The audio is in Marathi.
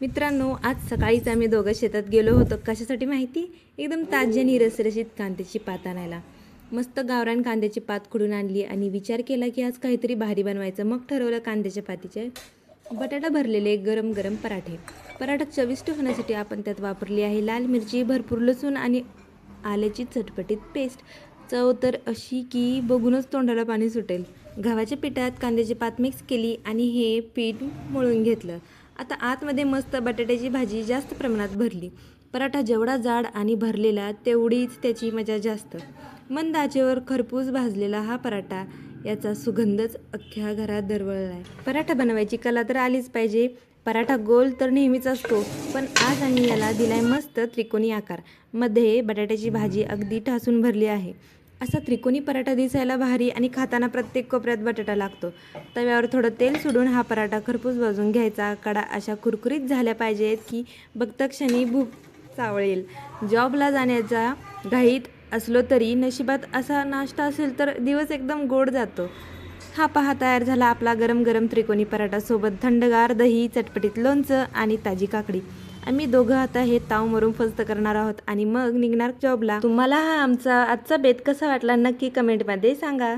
मित्रांनो, आज सकाळीच आम्ही दोघं शेतात गेलो होतो. कशासाठी माहिती? एकदम ताजी आणि रसरशीत कांद्याची पात आणायला. मस्त गावरान कांद्याची पात खुडून आणली आणि विचार केला की आज काहीतरी भारी बनवायचं. मग ठरवलं कांद्याच्या पातीचे बटाटा भरलेले गरम गरम पराठे. पराठा चविष्ट होण्यासाठी आपण त्यात वापरली आहे लाल मिरची, भरपूर लसूण आणि आल्याची चटपटीत पेस्ट. चव तर अशी की बघूनच तोंडाला पाणी सुटेल. गव्हाच्या पिठात कांद्याची पात मिक्स केली आणि हे पीठ मळून घेतलं. आता आतमध्ये मस्त बटाट्याची भाजी जास्त प्रमाणात भरली. पराठा जेवढा जाड आणि भरलेला तेवढीच त्याची मजा जास्त. मंद आचेवर खरपूस भाजलेला हा पराठा, याचा सुगंधच अख्ख्या घरात दरवळला आहे. पराठा बनवायची कला तर आलीच पाहिजे. पराठा गोल तर नेहमीच असतो, पण आज आम्ही याला दिलाय मस्त त्रिकोणी आकार. मध्ये बटाट्याची भाजी अगदी ठासून भरली आहे. असा त्रिकोणी पराठा दिसायला भारी आणि खाताना प्रत्येक कोपऱ्यात बटाटा लागतो. तव्यावर थोडं तेल सोडून हा पराठा खरपूस भाजून घ्यायचा. कडा अशा कुरकुरीत झाल्या पाहिजेत की बघता क्षणी भूक चावळेल. जॉबला जाण्याचा घाईत असलो तरी नशिबात असा नाश्ता असेल तर दिवस एकदम गोड जातो. हा पहा, तयार झाला आपला गरम गरम त्रिकोणी पराठा, सोबत थंडगार दही, चटपटीत लोणचं आणि ताजी काकडी. आम्ही दोघं आता हे ताव मारून फस्त करणार आहोत आणि मग निघणार जॉबला. तुम्हाला हा आमचा आजचा बेत कसा वाटला नक्की कमेंटमध्ये सांगा.